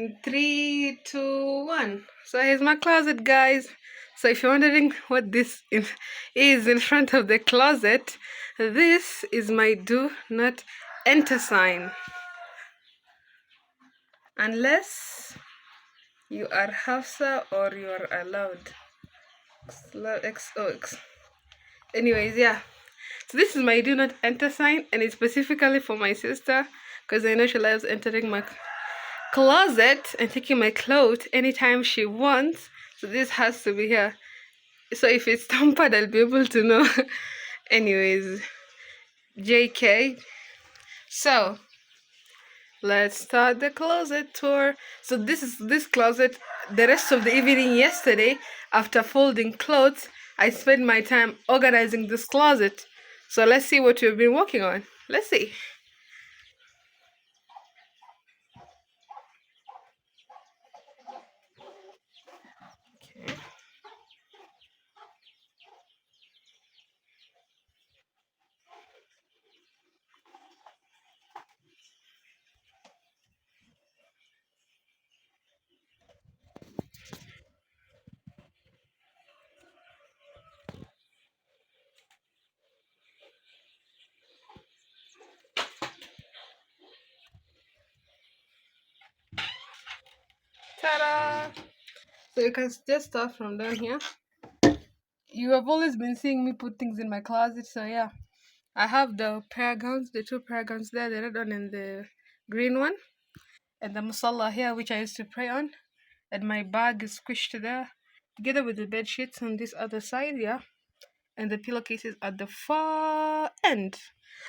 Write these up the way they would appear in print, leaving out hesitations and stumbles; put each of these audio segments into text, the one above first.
In 3, 2, 1. So here's my closet, guys. So if you're wondering what this is in front of the closet, this is my do not enter sign. Unless you are Hafsa or you are allowed. XOX. Anyways, yeah. So this is my do not enter sign, and it's specifically for my sister because I know she loves entering my closet and taking my clothes anytime she wants. So this has to be here. So if it's tampered, I'll be able to know. Anyways, JK. So let's start the closet tour. So this is this closet. The rest of the evening yesterday, after folding clothes, I spent my time organizing this closet. So let's see what we've been working on. Let's see. Okay. Ta-da! So you can just start from down here. You have always been seeing me put things in my closet, so yeah. I have the prayer gowns, the two prayer gowns there, the red one and the green one, and the musalla here, which I used to pray on, and my bag is squished there, together with the bed sheets on this other side, yeah, and the pillowcases at the far end.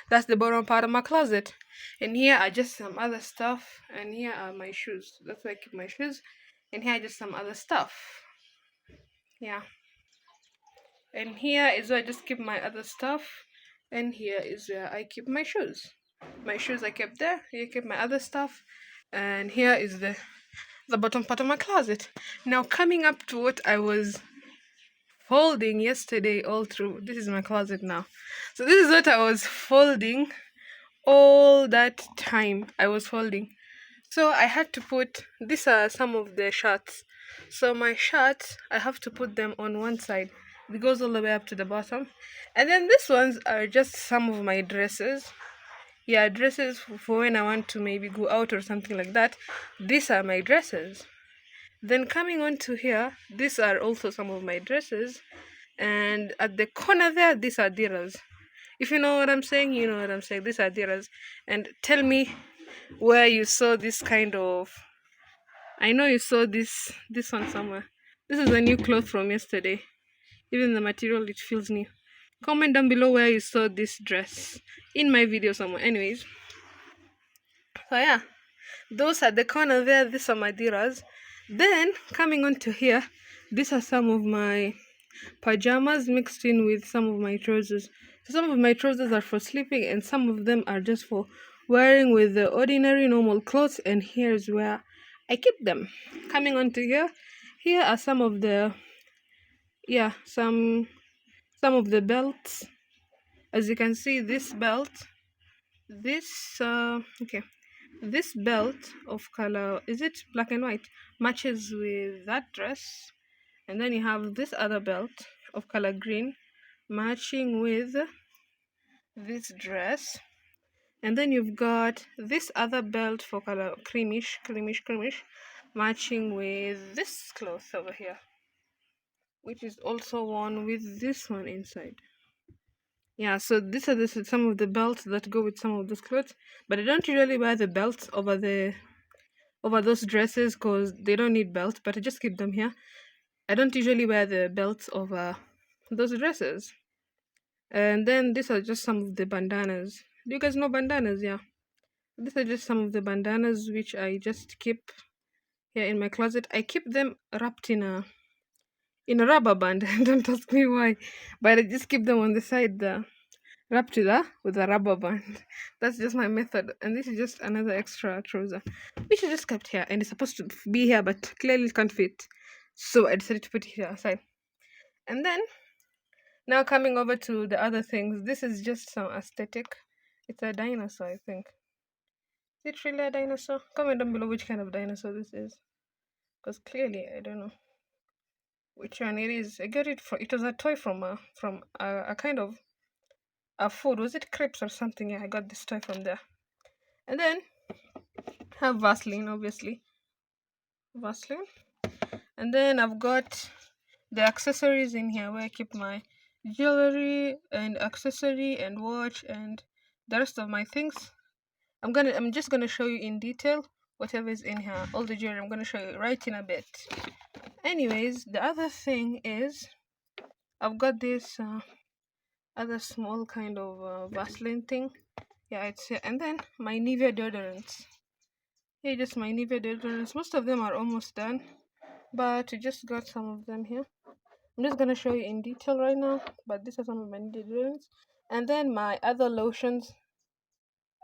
That's the bottom part of my closet. And here are just some other stuff, and here are my shoes. That's where I keep my shoes, and here are just some other stuff. Yeah. And here is where I just keep my other stuff, and here is where I keep my shoes. My shoes I kept there. Here I keep my other stuff, and here is the bottom part of my closet. Now coming up to what I was folding yesterday all through. This is my closet now. So this is what I was folding all that time. I was folding. So I had to put, these are some of the shirts. So my shirts, I have to put them on one side. It goes all the way up to the bottom. And then these ones are just some of my dresses. Yeah, dresses for when I want to maybe go out or something like that. These are my dresses. Then coming on to here, these are also some of my dresses. And at the corner there, these are diras. If you know what I'm saying, you know what I'm saying. These are diras. And tell me where you saw this kind of, I know you saw this one somewhere. This is a new cloth from yesterday. Even the material, it feels new. Comment down below where you saw this dress in my video somewhere. Anyways, so yeah, those at the corner there, these are my diras. Then coming on to here, these are some of my pajamas mixed in with some of my trousers. So some of my trousers are for sleeping and some of them are just for wearing with the ordinary normal clothes, and here's where I keep them. Coming on to here are some of the, yeah, some of the belts. As you can see, this belt, okay, this belt of color, is it black and white, matches with that dress. And then you have this other belt of color green matching with this dress. And then you've got this other belt for color creamish matching with this cloth over here, which is also worn with this one inside. Yeah, so these are some of the belts that go with some of those clothes, but I don't usually wear the belts over those dresses because they don't need belts, but I just keep them here. I don't usually wear the belts over those dresses. And then these are just some of the bandanas. Do you guys know bandanas? Yeah. These are just some of the bandanas which I just keep here in my closet. I keep them wrapped in a rubber band. Don't ask me why, but I just keep them on the side there, wrapped with a rubber band. That's just my method. And this is just another extra trouser, which I just kept here, and it's supposed to be here, but clearly it can't fit. So I decided to put it here aside. And then now coming over to the other things, this is just some aesthetic. It's a dinosaur, I think. Is it really a dinosaur? Comment down below which kind of dinosaur this is. Because clearly I don't know which one it is. I got it from, it was a toy from a kind of a food. Was it crepes or something? Yeah, I got this toy from there. And then have Vaseline, obviously. Vaseline. And then I've got the accessories in here where I keep my jewelry and accessory and watch and the rest of my things. I'm just gonna show you in detail whatever is in here. All the jewelry I'm gonna show you right in a bit. Anyways, the other thing is I've got this other small kind of Vaseline thing. Yeah, it's here. And then my Nivea deodorants. Here, just my Nivea deodorants. Most of them are almost done, but I just got some of them here. I'm just gonna show you in detail right now, but these are some of my Nivea deodorants. And then my other lotions.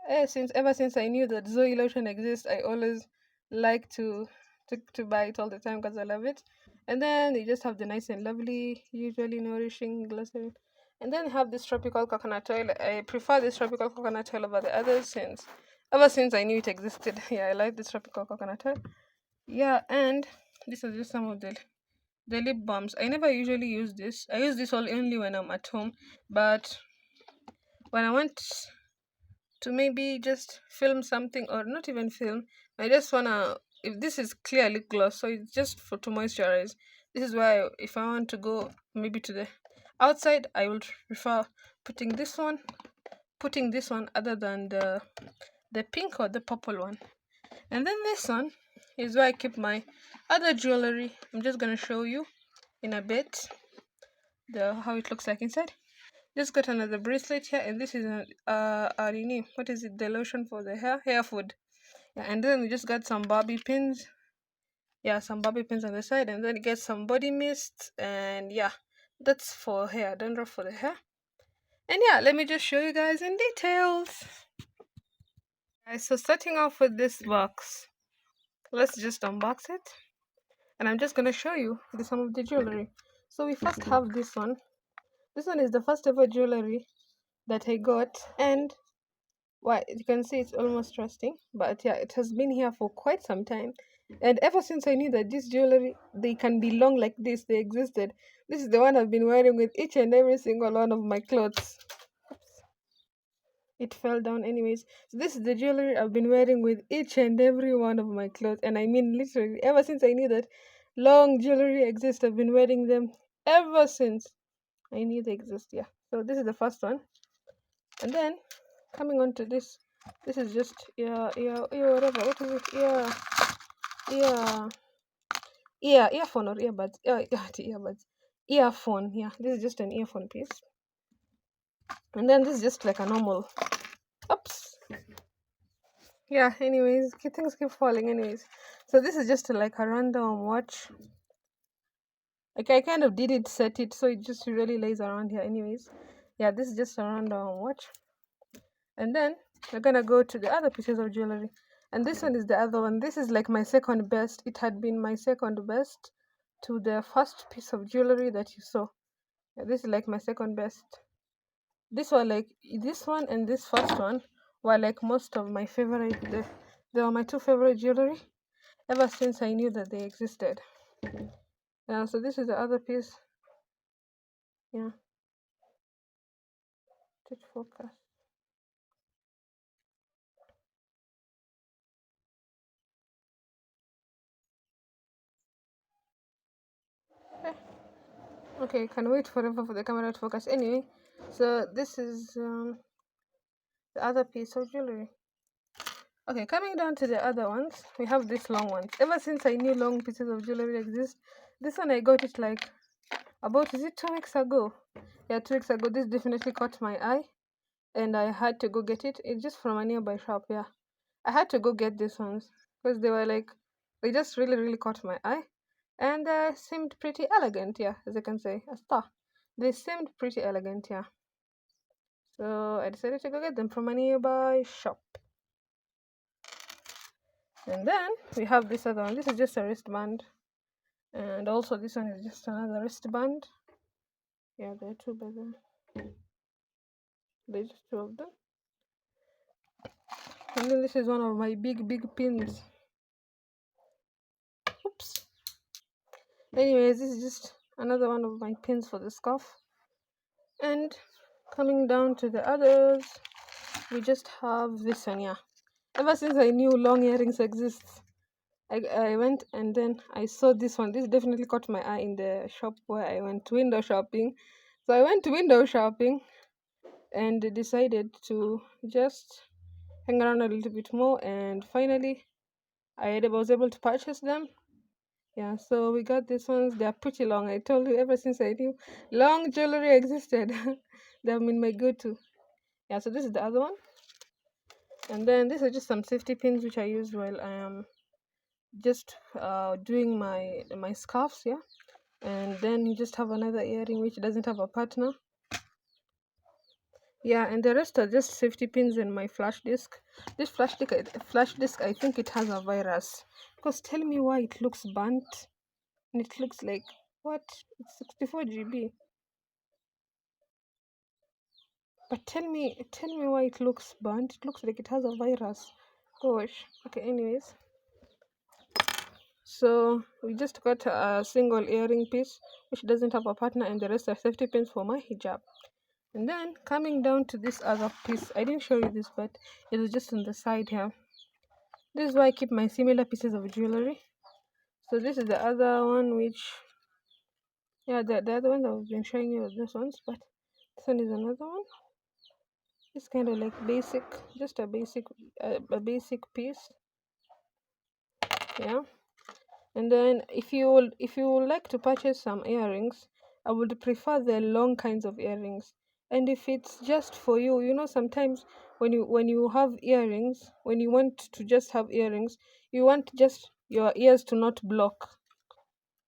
Ever since I knew that Zoe lotion exists, I always like to buy it all the time because I love it. And then you just have the nice and lovely, usually nourishing glycerin. And then have this tropical coconut oil. I prefer this tropical coconut oil over the others since ever since I knew it existed. Yeah, I like this tropical coconut oil. Yeah, and these are just some of the lip balms. I never usually use this. I use this all only when I'm at home, but when I want to maybe just film something or not even film. I just wanna, if this is clear lip gloss, so it's just for to moisturize. This is why if I want to go maybe to the outside, I would prefer putting this one, other than the pink or the purple one. And then this one is where I keep my other jewelry. I'm just gonna show you in a bit the how it looks like inside. Just got another bracelet here, and this is what is it? The lotion for the hair food. Yeah, and then we just got some bobby pins. Yeah, some bobby pins on the side, and then you get some body mist, and yeah, that's for hair, dandruff for the hair. And yeah, let me just show you guys in details. Guys, so starting off with this box, let's just unbox it, and I'm just gonna show you some of the jewelry. So we first have this one. This one is the first ever jewelry that I got, and well, you can see it's almost rusting, but yeah, it has been here for quite some time. And ever since I knew that this jewelry, they can be long like this, they existed. This is the one I've been wearing with each and every single one of my clothes. It fell down anyways. So this is the jewelry I've been wearing with each and every one of my clothes. And I mean literally, ever since I knew that long jewelry exists, I've been wearing them ever since I knew they exist. Yeah. So this is the first one. And then coming on to this is just whatever, what is it, ear earphone or earbuds, earbuds, earphone. Yeah, this is just an earphone piece. And then this is just like a normal, oops, yeah, anyways, things keep falling anyways. So this is just like a random watch. Like I kind of did it set it so it just really lays around here anyways. Yeah, this is just a random watch. And then we're gonna go to the other pieces of jewelry, and this one is the other one. This is like my second best. It had been my second best to the first piece of jewelry that you saw. Yeah, this is like my second best. This one and this first one were like most of my favorite. They were my two favorite jewelry ever since I knew that they existed. Yeah, so this is the other piece. Yeah, touch focus. Okay, can wait forever for the camera to focus. Anyway, so this is the other piece of jewelry. Okay, coming down to the other ones, we have these long ones. Ever since I knew long pieces of jewelry exist, this one I got it like about, is it 2 weeks ago? Yeah, 2 weeks ago. This definitely caught my eye, and I had to go get it. It's just from a nearby shop. Yeah, I had to go get these ones because they were like, they just really caught my eye, and seemed pretty elegant. Yeah, as I can say, a star. They seemed pretty elegant. Yeah, so I decided to go get them from a nearby shop. And then we have this other one. This is just a wristband, and also this one is just another wristband. Yeah, there are two by them. There's just two of them. And then this is one of my big pins. Oops. Anyways, this is just another one of my pins for the scarf. And coming down to the others, we just have this one. Yeah, ever since I knew long earrings exist, I went and then I saw this one. This definitely caught my eye in the shop where I went window shopping. So I went window shopping and decided to just hang around a little bit more, and finally I was able to purchase them. Yeah, so we got these ones. They're pretty long. I told you ever since I knew long jewelry existed. They've been my go-to. Yeah, so this is the other one. And then these are just some safety pins which I use while I am just doing my scarves. Yeah. And then you just have another earring which doesn't have a partner. Yeah, and the rest are just safety pins and my flash disk. This flash disk, I think it has a virus. Because tell me why it looks burnt and it looks like what? It's 64 GB. But tell me why it looks burnt. It looks like it has a virus. Gosh. Okay, anyways. So we just got a single earring piece which doesn't have a partner, and the rest are safety pins for my hijab. And then coming down to this other piece, I didn't show you this, but it was just on the side here. This is where I keep my similar pieces of jewelry. So this is the other one, which, yeah, the other one that I've been showing you, this ones, but this one is another one. It's kind of like basic, just a basic piece. Yeah. And then if you would like to purchase some earrings, I would prefer the long kinds of earrings. And if it's just for you, you know, sometimes when you have earrings, when you want to just have earrings, you want just your ears to not block.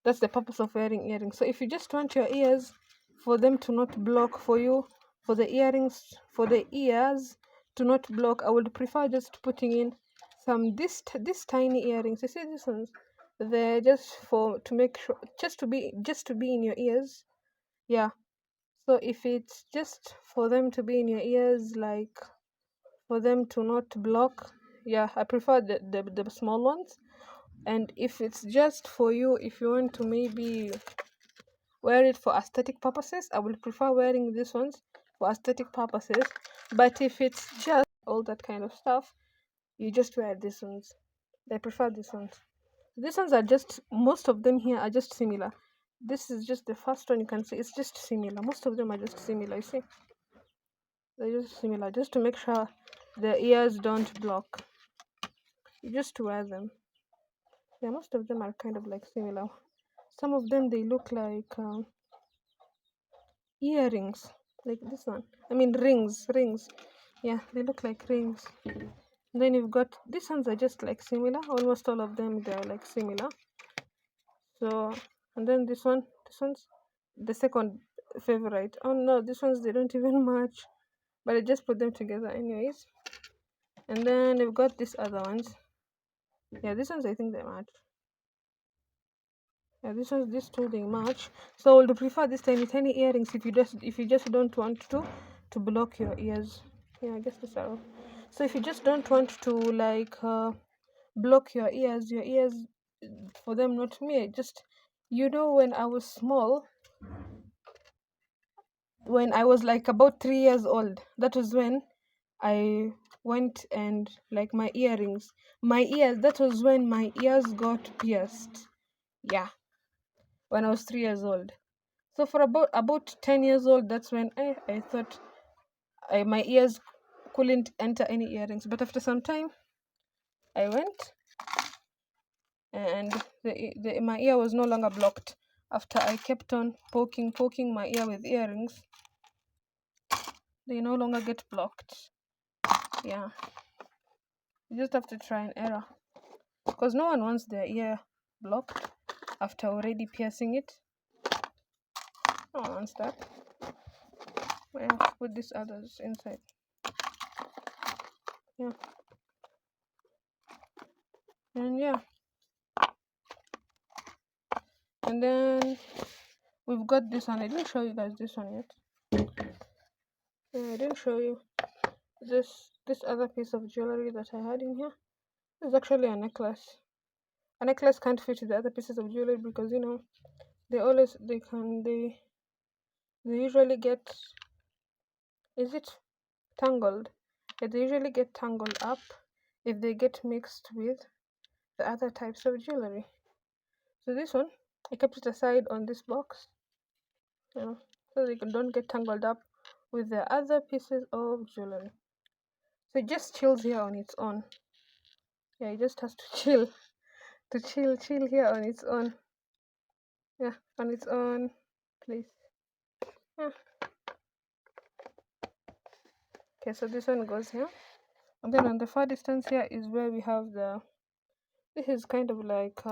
That's the purpose of wearing earrings. So if you just want your ears for them to not block for you, for the ears to not block, I would prefer just putting in some this tiny earrings. You see these ones? They're just for to make sure, just to be in your ears. Yeah. So if it's just for them to be in your ears, like for them to not block, yeah, I prefer the small ones. And if it's just for you, if you want to maybe wear it for aesthetic purposes, I will prefer wearing these ones for aesthetic purposes. But if it's just all that kind of stuff, you just wear these ones. I prefer these ones. These ones are just, most of them here are just similar. This is just the first one. You can see it's just similar. Most of them are just similar. You see, they're just similar, just to make sure the ears don't block. You just wear them. Yeah, most of them are kind of like similar. Some of them they look like earrings, like this one. I mean rings. Yeah, they look like rings. Then you've got these ones are just like similar. Almost all of them they're like similar. So, and then this one's the second favorite. Oh no, these ones they don't even match, but I just put them together anyways. And then you've got these other ones. Yeah, these ones I think they match. Yeah, these two they match. So I would prefer these tiny earrings if you just don't want to block your ears. Yeah, I guess these are all. So if you just don't want to like block your ears for them not me. Just, you know, when I was small, when I was like about 3 years old, that was when I went and like my ears. That was when my ears got pierced. Yeah, when I was 3 years old. So for about 10 years old, that's when I thought my ears couldn't enter any earrings. But after some time, I went and my ear was no longer blocked. After I kept on poking my ear with earrings, they no longer get blocked. Yeah, you just have to try and error, because no one wants their ear blocked after already piercing it. No one wants that. I have to put these others inside. Yeah, and yeah, and then we've got this one. I didn't show you guys this one yet. Yeah, I didn't show you. this other piece of jewelry that I had in here is actually a necklace. A necklace can't fit the other pieces of jewelry because they usually get, is it tangled? Yeah, they usually get tangled up if they get mixed with the other types of jewelry. So this one, I kept it aside on this box, so they don't get tangled up with the other pieces of jewelry. So it just chills here on its own. Yeah, it just has to chill here on its own. Yeah, on its own place. Yeah. Okay, so this one goes here. And then on the far distance here is where we have this is kind of like,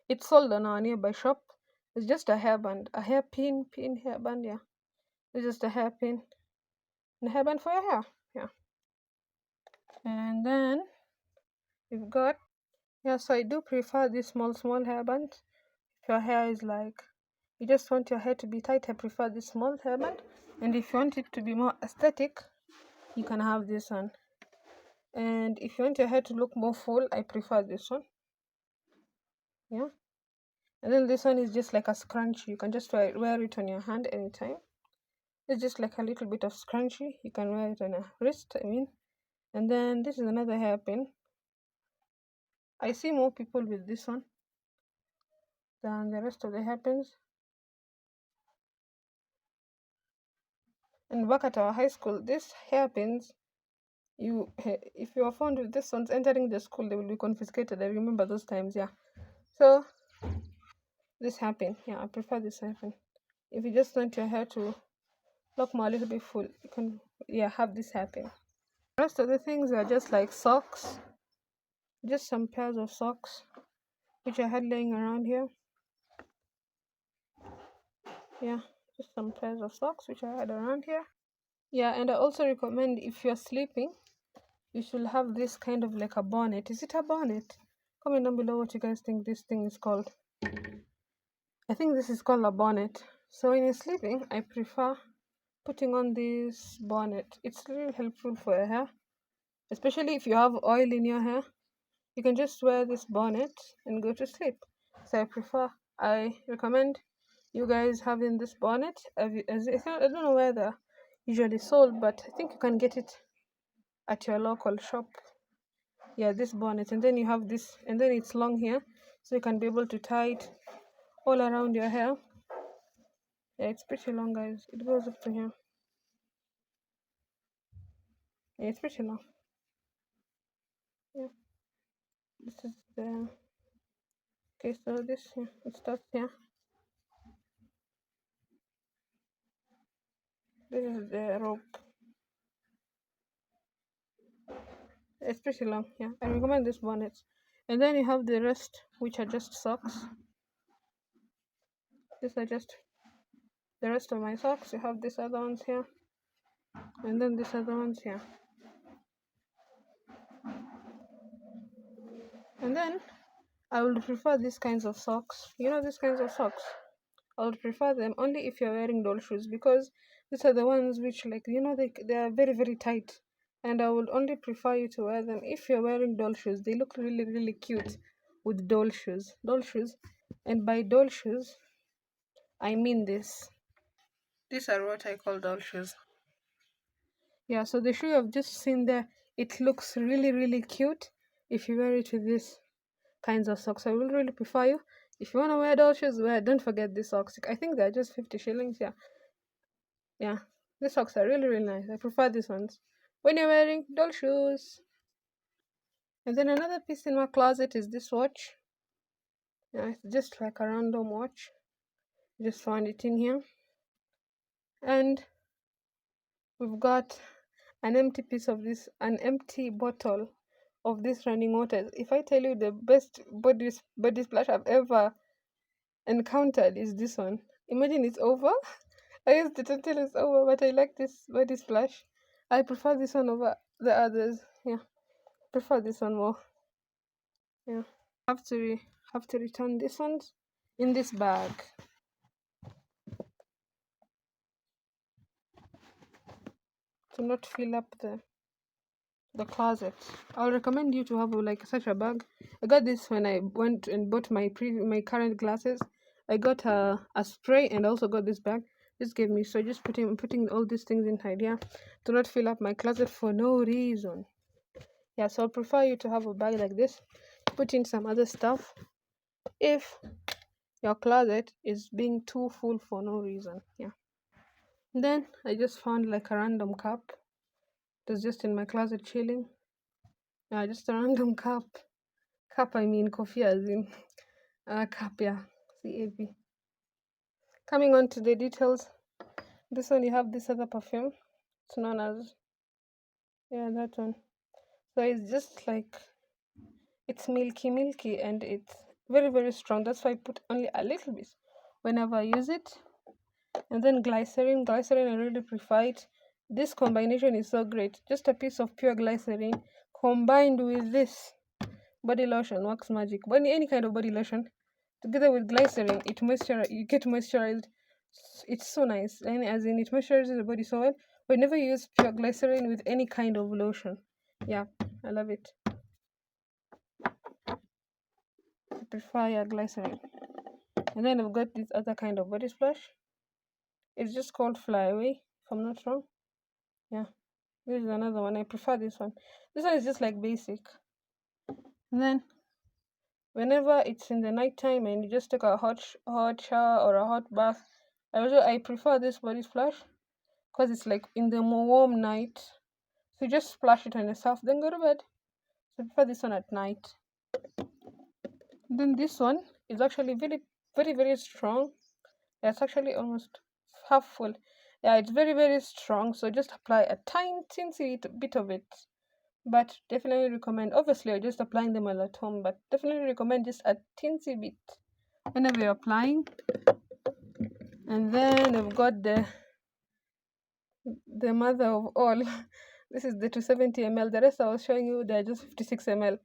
it's sold on our nearby shop. It's just a hairband, a hairpin hairband, yeah. It's just a hairpin and a hairband for your hair, yeah. And then we've got, yeah, so I do prefer this small hairband. If your hair is like, you just want your hair to be tight, I prefer this small hairband. And if you want it to be more aesthetic, you can have this one. And if you want your hair to look more full, I prefer this one, yeah. And then this one is just like a scrunchie. You can just wear it on your hand anytime. It's just like a little bit of scrunchie. You can wear it on your wrist, I mean. And then this is another hairpin. I see more people with this one than the rest of the hairpins. And back at our high school, these hairpins, if you are found with this ones entering the school, they will be confiscated. I remember those times, yeah. So this hairpin, yeah, I prefer this hairpin. If you just want your hair to look more a little bit full, you can, yeah, have this hairpin. The rest of the things are just like socks, just some pairs of socks which I had laying around here. Yeah, just some pairs of socks which I had around here. Yeah, and I also recommend, if you're sleeping, you should have this kind of like a bonnet. Is it a bonnet? Comment down below what you guys think this thing is called. I think this is called a bonnet. So when you're sleeping, I prefer putting on this bonnet. It's really helpful for your hair, especially if you have oil in your hair. You can just wear this bonnet and go to sleep. So I recommend you guys having this bonnet. I don't know where they're usually sold, but I think you can get it at your local shop. Yeah, this bonnet, and then you have this, and then it's long here, so you can be able to tie it all around your hair. Yeah, it's pretty long, guys. It goes up to here. Yeah, it's pretty long. Yeah, this is the, okay, so this here, it starts here. This is the rope. It's pretty long. Yeah, I recommend this bonnet. And then you have the rest, which are just socks. These are just the rest of my socks. You have these other ones here, and then these other ones here. And then I would prefer these kinds of socks. You know, these kinds of socks, I would prefer them only if you're wearing doll shoes, because these are the ones which, like, they are very tight, and I would only prefer you to wear them if you're wearing doll shoes. They look really cute with doll shoes. And by doll shoes, I mean this. These are what I call doll shoes. Yeah, so the shoe I've just seen there, it looks really cute if you wear it with these kinds of socks. I will really prefer you, if you want to wear doll shoes, don't forget these socks. I think they're just 50 shillings. Yeah, these socks are really nice. I prefer these ones when you're wearing doll shoes. And then another piece in my closet is this watch. Yeah, it's just like a random watch. Just found it in here. And we've got an empty bottle of this running water. If I tell you the best body splash I've ever encountered is this one. Imagine it's over. I used it until it's over, but I like this body splash. I prefer this one over the others. Yeah, prefer this one more. Yeah, have to return this one in this bag. to not fill up the closet. I'll recommend you to have like such a bag. I got this when I went and bought my current glasses. I got a spray and also got this bag. This gave me, so just putting all these things inside, yeah, to not fill up my closet for no reason. Yeah, so I prefer you to have a bag like this. Put in some other stuff if your closet is being too full for no reason. Yeah. Then I just found like a random cup. It was just in my closet chilling. Yeah, just a random cup. Cup, I mean coffee as in cup, yeah. CAP. Coming on to the details. This one, you have this other perfume. It's known as, yeah, that one. So it's just like, it's milky and it's very strong. That's why I put only a little bit whenever I use it. And then glycerin, I really prefer it. This combination is so great. Just a piece of pure glycerin combined with this body lotion works magic. But any kind of body lotion together with glycerin, you get moisturized. It's so nice, and as in it moisturizes the body so well. Whenever you use pure glycerin with any kind of lotion, yeah, I love it. I prefer glycerin. And then I've got this other kind of body splash. It's just called Fly Away, if I'm not wrong. Yeah, this is another one. I prefer this one. This one is just like basic. And then whenever it's in the nighttime and you just take a hot shower or a hot bath, I prefer this body splash because it's like in the more warm night. So you just splash it on yourself, then go to bed. So I prefer this one at night. Then this one is actually very strong. Yeah, it's actually almost half full. Yeah, it's very strong. So just apply a tiny bit of it. But definitely recommend. Obviously, you're just applying them all at home, but definitely recommend just a teensy bit whenever you're applying. And then we've got the mother of all. This is the 270 ml. The rest I was showing you, they're just 56 ml.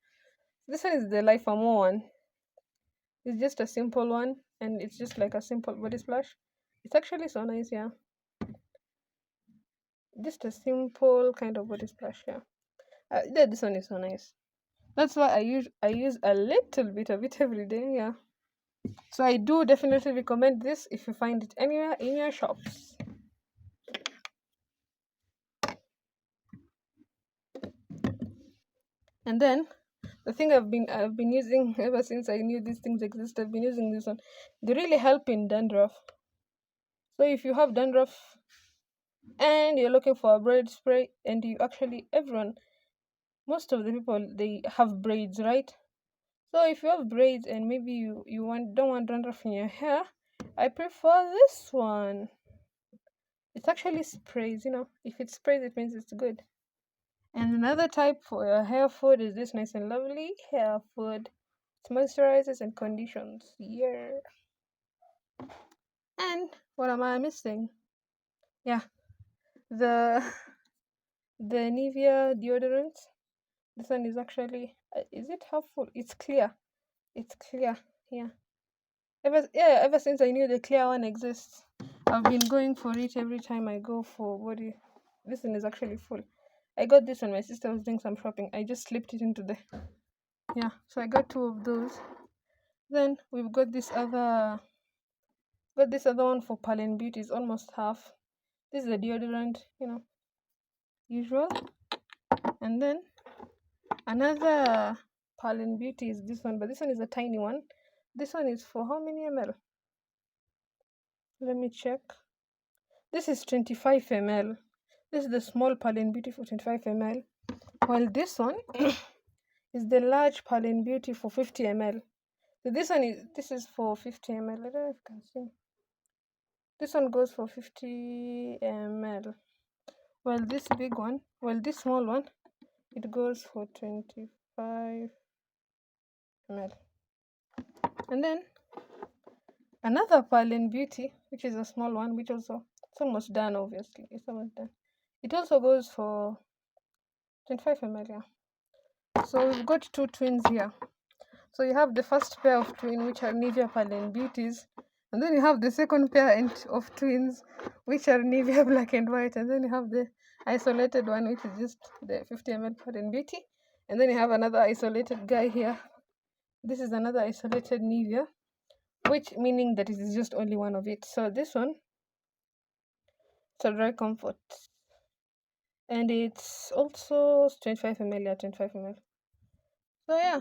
This one is the Life More one. It's just a simple one, and it's just like a simple body splash. It's actually so nice, yeah. Just a simple kind of body splash, yeah. This one is so nice. That's why I use a little bit of it every day, yeah. So I do definitely recommend this if you find it anywhere in your shops. And then the thing I've been using ever since I knew these things exist, I've been using this one. They really help in dandruff. So if you have dandruff and you're looking for a braid spray, and most of the people, they have braids, right? So if you have braids and maybe you don't want dandruff in your hair, I prefer this one. It's actually sprays, if it sprays it means it's good. And another type for your hair food is this nice and lovely hair food. It moisturizes and conditions. Yeah. And what am I missing? Yeah, the the Nivea deodorant. This one is actually, is it helpful? It's clear. It's clear. Yeah. Ever since I knew the clear one exists, I've been going for it every time I go for body. This one is actually full. I got this when my sister was doing some shopping. I just slipped it into the, yeah. So I got two of those. Then we've got this other one for Palin Beauty. It's almost half. This is a deodorant, usual. And then another Palin Beauty is this one, but this one is a tiny one. This one is for how many ml? Let me check. This is 25 ml. This is the small Palin Beauty for 25 ml. While this one is the large Palin Beauty for 50 ml. So this is for 50 ml. I don't know if you can see. This one goes for 50 ml. This small one, it goes for 25 ml. And then another Palin Beauty, which is a small one, which also, it's almost done, obviously. It's almost done. It also goes for 25 ml, yeah. So we've got two twins here. So you have the first pair of twin, which are Nivea Palin Beauties. And then you have the second pair of twins, which are Nivea black and white. And then you have the isolated one, which is just the 50 ml for in beauty. And then you have another isolated guy here. This is another isolated Nivea, which meaning that it is just only one of it. So this one, it's a dry comfort. And it's also 25 ml, yeah, 25 ml. So yeah,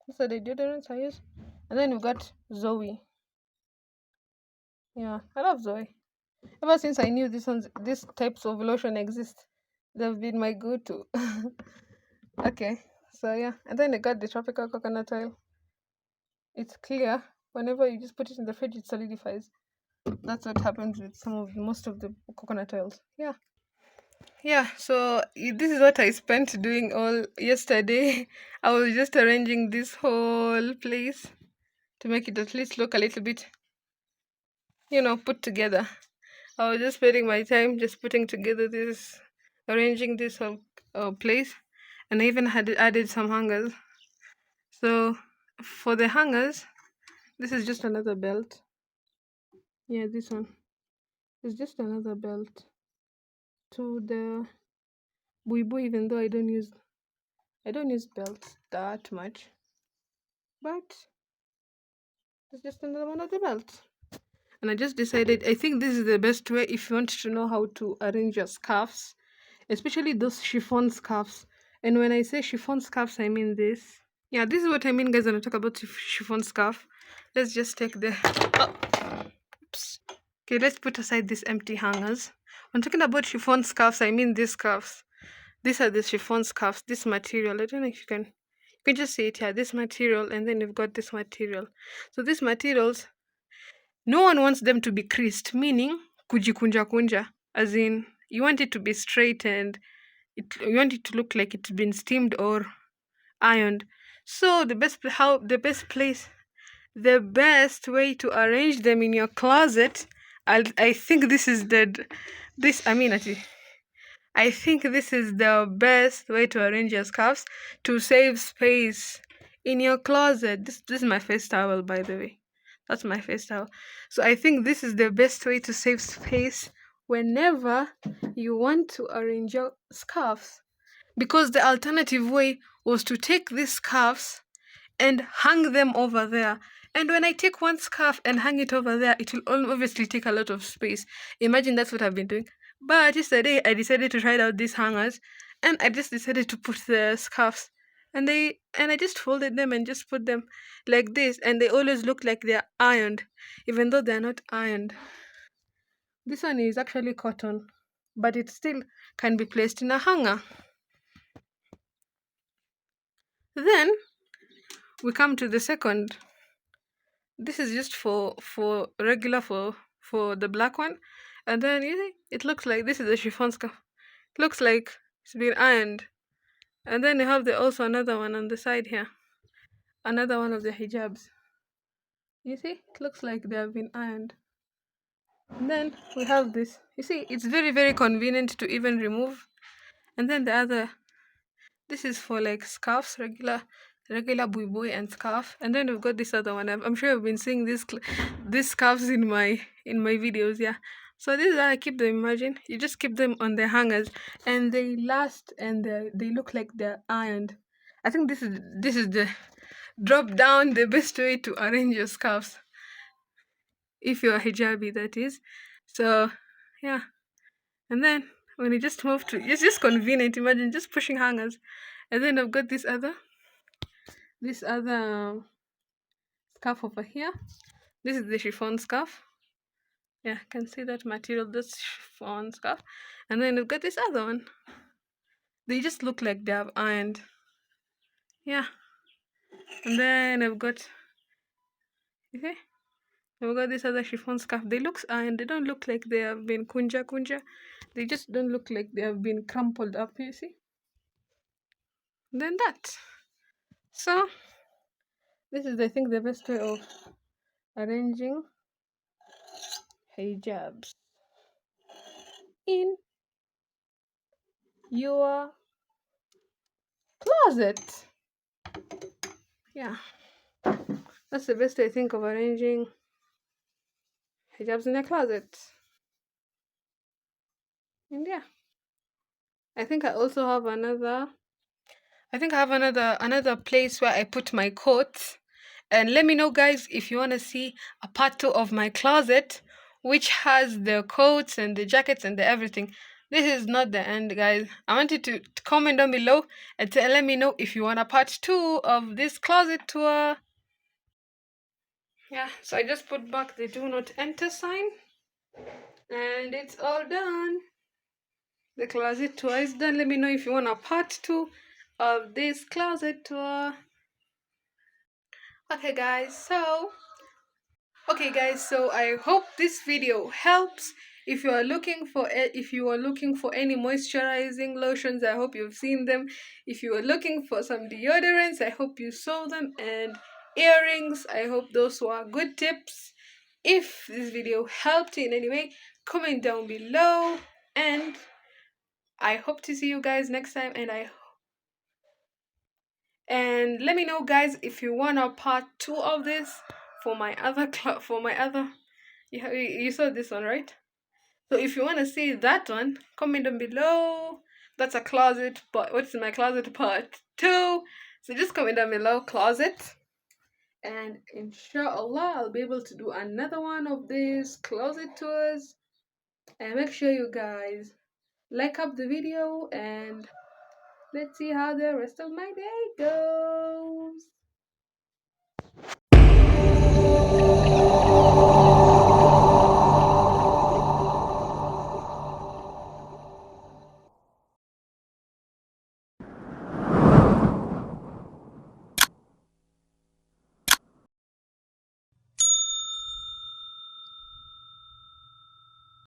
these are the deodorants I use. And then we've got Zoe. Yeah, I love Zoe. Ever since I knew these types of lotion exist, they've been my go-to. Okay, so yeah, and then I got the tropical coconut oil. It's clear. Whenever you just put it in the fridge, it solidifies. That's what happens with most of the coconut oils. Yeah, yeah. So this is what I spent doing all yesterday. I was just arranging this whole place to make it at least look a little bit, put together. I was just spending my time just putting together this, arranging this whole place, and I even had added some hangers. So for the hangers, this is just another belt. Yeah, this one is just another belt to the bui bui. Even though I don't use belts that much, but it's just another one of the belts. And I just decided I think this is the best way if you want to know how to arrange your scarves, especially those chiffon scarves. And when I say chiffon scarves, I mean this. Yeah, this is what I mean, guys, when I talk about chiffon scarf. Let's just take the. Oh, oops. Okay, let's put aside these empty hangers. When talking about chiffon scarves, I mean these scarves. These are the chiffon scarves. This material. I don't know if you can. You can just see it here. This material, and then you've got this material. So these materials, no one wants them to be creased, meaning kujikunja kunja, as in you want it to be straight and you want it to look like it's been steamed or ironed. So the best way to arrange them in your closet, I think this is the this I mean I think this is the best way to arrange your scarves to save space in your closet. This is my face towel, by the way. That's my face towel. So I think this is the best way to save space whenever you want to arrange your scarves. Because the alternative way was to take these scarves and hang them over there. And when I take one scarf and hang it over there, it will obviously take a lot of space. Imagine that's what I've been doing. But yesterday I decided to try out these hangers, and I just decided to put the scarves, and I just folded them and just put them like this, and they always look like they're ironed, even though they're not ironed. This one is actually cotton, but it still can be placed in a hanger. Then we come to the second. This is just for regular for the black one, and then it looks like this is a chiffon scarf. It looks like it's been ironed, and then you have also another one on the side here, another one of the hijabs. You see, it looks like they have been ironed. And then we have this. You see, it's very very convenient to even remove. And then the other, this is for like scarves, regular bui bui and scarf. And then we've got this other one. I'm sure you've been seeing these scarves in my videos. Yeah. So this is how I keep them. Imagine you just keep them on the hangers, and they last, and they look like they're ironed. I think this is the drop down the best way to arrange your scarves if you're a hijabi, that is. So yeah. And then when you just move to, it's just convenient. Imagine just pushing hangers. And then I've got this other scarf over here. This is the chiffon scarf. Yeah, can see that material, this chiffon scarf. And then I've got this other one. They just look like they have ironed. Yeah. And then okay, I've got this other chiffon scarf. They look ironed. They don't look like they have been kunja kunja. They just don't look like they have been crumpled up, you see. And then that. So this is, I think, the best way of arranging hijabs in your closet. Yeah, that's the best I think of arranging hijabs in your closet. And yeah, I think I also have another. I think I have another place where I put my coats. And let me know, guys, if you want to see a part two of my closet, which has the coats and the jackets and the everything. This is not the end, guys. I want you to comment down below and let me know if you want a part two of this closet tour. Yeah, so I just put back the do not enter sign, and it's all done. The closet tour is done. Let me know if you want a part two of this closet tour. Okay, guys, so I hope this video helps. If you are looking for any moisturizing lotions, I hope you've seen them. If you are looking for some deodorants, I hope you saw them, and earrings, I hope those were good tips. If this video helped you in any way, comment down below, and I hope to see you guys next time. And let me know, guys, if you want a part two of this for my other you saw this one, right? So if you want to see that one, comment down below. That's a closet, but what's in my closet part two. So just comment down below closet, and inshallah I'll be able to do another one of these closet tours. And make sure you guys like up the video, and let's see how the rest of my day goes.